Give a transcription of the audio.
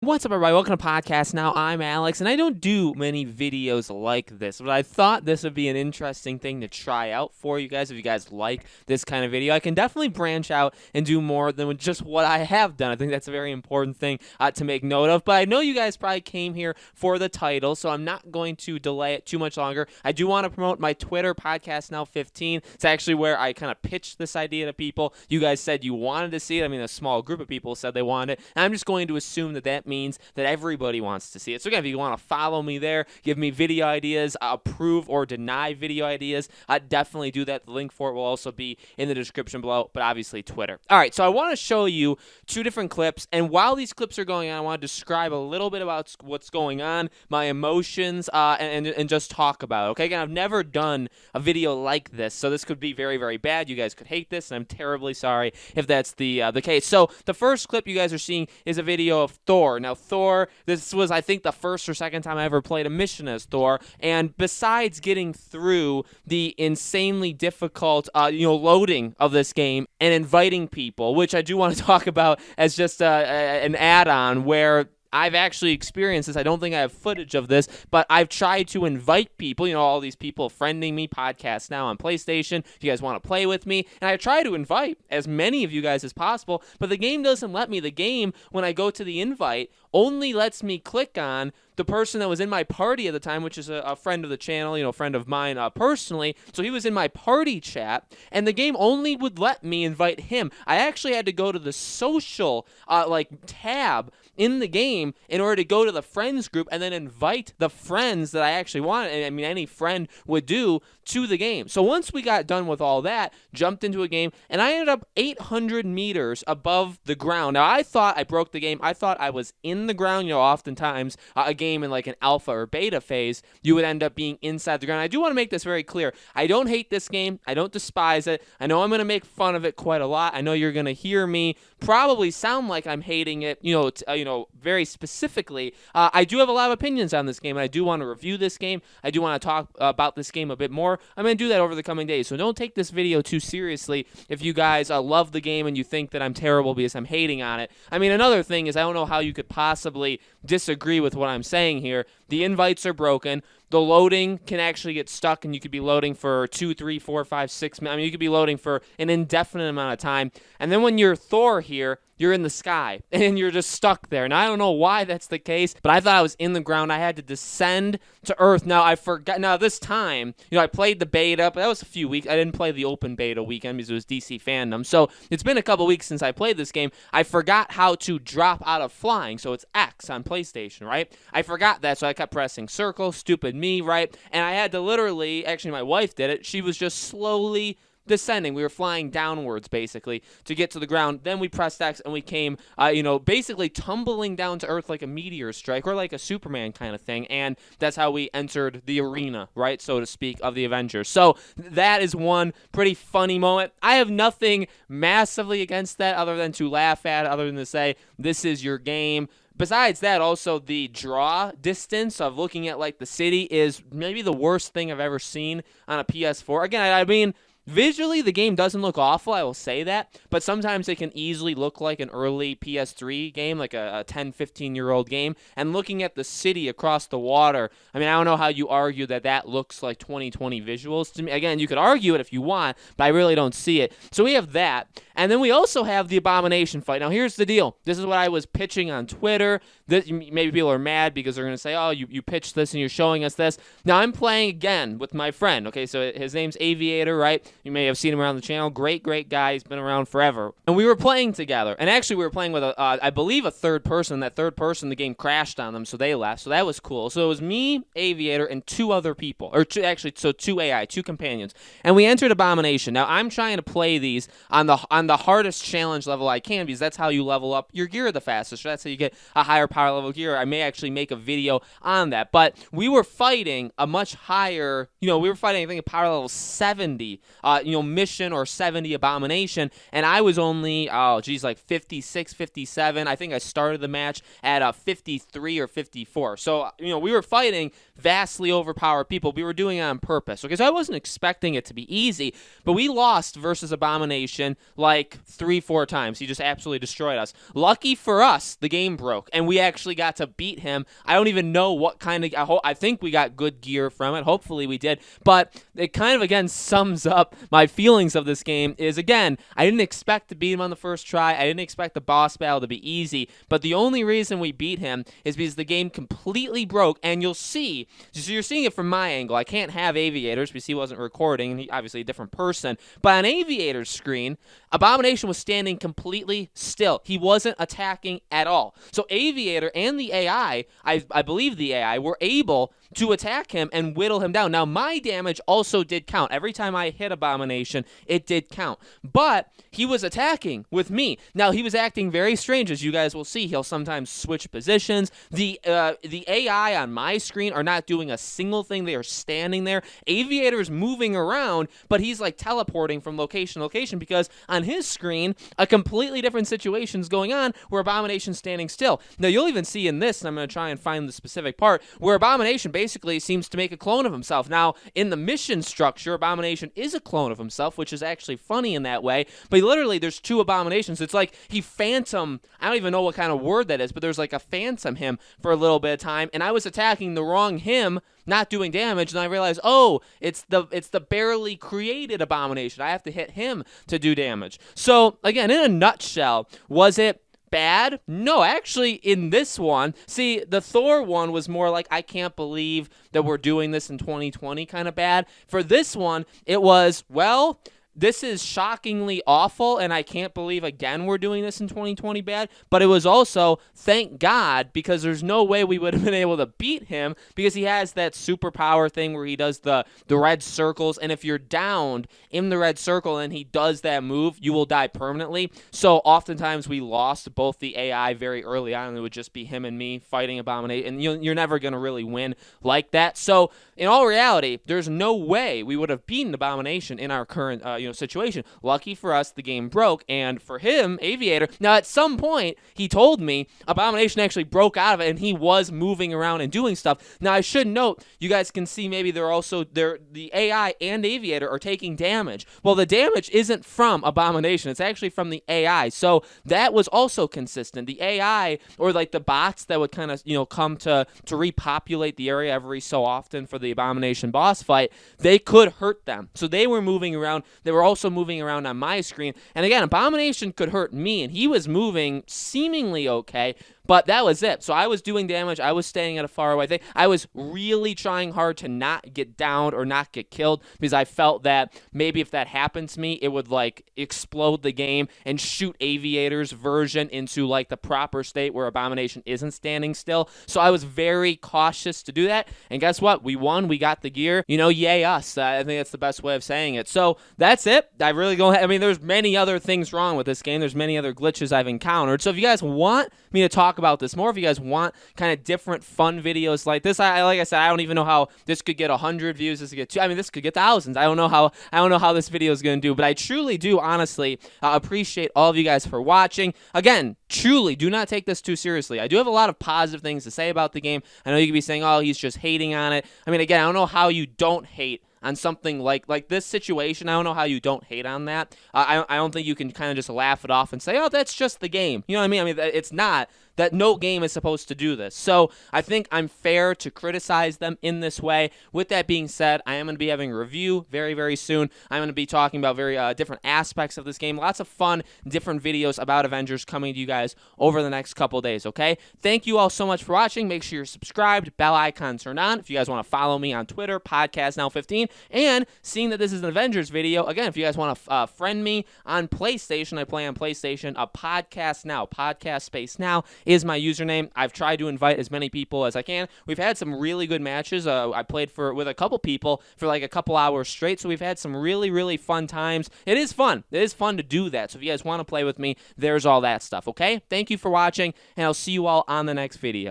What's up, everybody? Welcome to Podcast Now. I'm Alex, and I don't do many videos like this, but I thought this would be an interesting thing to try out for you guys. If you guys like this kind of video, I can definitely branch out and do more than just what I have done. I think that's a very important thing to make note of, but I know you guys probably came here for the title, so I'm not going to delay it too much longer. I do want to promote my Twitter, Podcast Now 15. It's actually where I kind of pitched this idea to people. You guys said you wanted to see it. I mean, a small group of people said they wanted it, and I'm just going to assume that means that everybody wants to see it. So again, if you want to follow me there, give me video ideas, approve or deny video ideas, definitely do that. The link for it will also be in the description below, but obviously Twitter. All right, so I want to show you two different clips, and while these clips are going on, I want to describe a little bit about what's going on, my emotions, and just talk about it. Okay, again, I've never done a video like this, so this could be very, very bad. You guys could hate this, and I'm terribly sorry if that's the case. So the first clip you guys are seeing is a video of Thor. Now, Thor, this was, I think, the first or second time I ever played a mission as Thor, and besides getting through the insanely difficult, loading of this game and inviting people, which I do want to talk about as just an add-on where I've actually experienced this. I don't think I have footage of this, but I've tried to invite people, all these people friending me, Podcast Now on PlayStation, if you guys want to play with me, and I try to invite as many of you guys as possible, but the game doesn't let me. The game, when I go to the invite, only lets me click on the person that was in my party at the time, which is a friend of the channel, friend of mine personally. So he was in my party chat, and the game only would let me invite him. I actually had to go to the social tab in the game in order to go to the friends group and then invite the friends that I actually wanted. I mean, any friend would do to the game. So once we got done with all that, jumped into a game, and I ended up 800 meters above the ground. Now, I thought I broke the game. I thought I was in the ground. Oftentimes a game in like an alpha or beta phase, you would end up being inside the ground. I do want to make this very clear. I don't hate this game. I don't despise it. I know I'm going to make fun of it quite a lot. I know you're going to hear me probably sound like I'm hating it, very specifically. I do have a lot of opinions on this game, and I do want to review this game. I do want to talk about this game a bit more. I'm going to do that over the coming days, so don't take this video too seriously if you guys love the game and you think that I'm terrible because I'm hating on it. I mean, another thing is I don't know how you could possibly disagree with what I'm saying here. The invites are broken. The loading can actually get stuck, and you could be loading for 2, 3, 4, 5, 6 minutes. I mean, you could be loading for an indefinite amount of time. And then when you're Thor here, you're in the sky, and you're just stuck there. And I don't know why that's the case, but I thought I was in the ground. I had to descend to Earth. Now, I forgot. Now, this time, I played the beta, but that was a few weeks. I didn't play the open beta weekend because it was DC Fandom. So it's been a couple weeks since I played this game. I forgot how to drop out of flying, so it's X on PlayStation, right? I forgot that, so I kept pressing circle, stupid me, right? And I had to literally, actually, my wife did it. She was just slowly descending. We were flying downwards, basically, to get to the ground. Then we pressed X, and we came, basically tumbling down to Earth like a meteor strike or like a Superman kind of thing, and that's how we entered the arena, right, so to speak, of the Avengers. So that is one pretty funny moment. I have nothing massively against that other than to laugh at, other than to say, this is your game. Besides that, also the draw distance of looking at like the city is maybe the worst thing I've ever seen on a PS4. Again, I mean, visually, the game doesn't look awful, I will say that, but sometimes it can easily look like an early PS3 game, like a 10, 15-year-old game, and looking at the city across the water, I mean, I don't know how you argue that looks like 2020 visuals to me. Again, you could argue it if you want, but I really don't see it. So we have that, and then we also have the Abomination fight. Now, here's the deal. This is what I was pitching on Twitter. Maybe people are mad because they're going to say, oh, you pitched this and you're showing us this. Now, I'm playing again with my friend, okay, so his name's Aviator, right? You may have seen him around the channel. Great guy. He's been around forever. And we were playing together. And actually, we were playing with, I believe, a third person. That third person, the game crashed on them, so they left. So that was cool. So it was me, Aviator, and two other people. Or two AI, two companions. And we entered Abomination. Now, I'm trying to play these on the hardest challenge level I can, because that's how you level up your gear the fastest. That's how you get a higher power level gear. I may actually make a video on that. But we were fighting a much higher, we were fighting, I think, a power level 70, mission or 70 Abomination, and I was only, like 56, 57. I think I started the match at 53 or 54. So, we were fighting vastly overpowered people. We were doing it on purpose. Okay, so I wasn't expecting it to be easy, but we lost versus Abomination like like 3-4 times. He just absolutely destroyed us. Lucky for us, the game broke, and we actually got to beat him. I don't even know what kind of... I think we got good gear from it. Hopefully we did. But it kind of, again, sums up my feelings of this game is, again, I didn't expect to beat him on the first try. I didn't expect the boss battle to be easy. But the only reason we beat him is because the game completely broke, and you'll see... So you're seeing it from my angle. I can't have Aviators because he wasn't recording, and he's obviously a different person. But on Aviator's screen, Abomination was standing completely still. He wasn't attacking at all. So Aviator and the AI, I believe the AI, were able to attack him and whittle him down. Now, my damage also did count. Every time I hit Abomination, it did count. But he was attacking with me. Now, he was acting very strange, as you guys will see. He'll sometimes switch positions. The AI on my screen are not doing a single thing. They are standing there. Aviator is moving around, but he's like teleporting from location to location because on his screen, a completely different situation is going on where Abomination's standing still. Now, you'll even see in this, and I'm going to try and find the specific part, where Abomination basically seems to make a clone of himself. Now, in the mission structure, Abomination is a clone of himself, which is actually funny in that way, but literally there's two Abominations. It's like he phantom, I don't even know what kind of word that is, but there's like a phantom him for a little bit of time, and I was attacking the wrong him, not doing damage, and I realized, oh, it's the barely created Abomination. I have to hit him to do damage. So, again, in a nutshell, was it bad? No, actually, in this one, see, the Thor one was more like, I can't believe that we're doing this in 2020 kind of bad. For this one, it was, well, this is shockingly awful, and I can't believe, again, we're doing this in 2020 bad. But it was also, thank God, because there's no way we would have been able to beat him because he has that superpower thing where he does the red circles, and if you're downed in the red circle and he does that move, you will die permanently. So oftentimes we lost both the AI very early on, and it would just be him and me fighting Abomination, and you're never going to really win like that. So in all reality, there's no way we would have beaten Abomination in our current situation. Lucky for us, the game broke, and for him, Aviator, now at some point, he told me Abomination actually broke out of it, and he was moving around and doing stuff. Now, I should note, you guys can see maybe the AI and Aviator are taking damage. Well, the damage isn't from Abomination. It's actually from the AI, so that was also consistent. The AI, or like the bots that would kind of, come to repopulate the area every so often for the Abomination boss fight, they could hurt them. So they were moving around. They were also moving around on my screen. And again, Abomination could hurt me, and he was moving seemingly okay, but that was it. So I was doing damage. I was staying at a far away thing. I was really trying hard to not get downed or not get killed because I felt that maybe if that happened to me, it would like explode the game and shoot Aviator's version into like the proper state where Abomination isn't standing still. So I was very cautious to do that. And guess what? We won. We got the gear. Yay us. I think that's the best way of saying it. So that's it. I really go ahead. I mean, there's many other things wrong with this game. There's many other glitches I've encountered. So if you guys want me to talk about this more, if you guys want kind of different fun videos like this, like I said, I don't even know how this could get 100 views. This could get this could get thousands. I don't know how this video is going to do, but I truly do honestly appreciate all of you guys for watching. Again, truly do not take this too seriously. I do have a lot of positive things to say about the game. I know you could be saying, oh, he's just hating on it. I mean, again, I don't know how you don't hate on something like this situation. I don't know how you don't hate on that. I don't think you can kind of just laugh it off and say, oh, that's just the game. You know what I mean? I mean, it's not. That no game is supposed to do this. So I think I'm fair to criticize them in this way. With that being said, I am going to be having a review very, very soon. I'm going to be talking about very different aspects of this game. Lots of fun, different videos about Avengers coming to you guys over the next couple days, okay? Thank you all so much for watching. Make sure you're subscribed, bell icon turned on. If you guys want to follow me on Twitter, PodcastNow15. And seeing that this is an Avengers video, again, if you guys want to friend me on PlayStation, I play on PlayStation, Podcast Now, Podcast Space Now is my username. I've tried to invite as many people as I can. We've had some really good matches. I played with a couple people for like a couple hours straight, so we've had some really, really fun times. It is fun. It is fun to do that. So if you guys want to play with me, there's all that stuff, okay? Thank you for watching, and I'll see you all on the next video.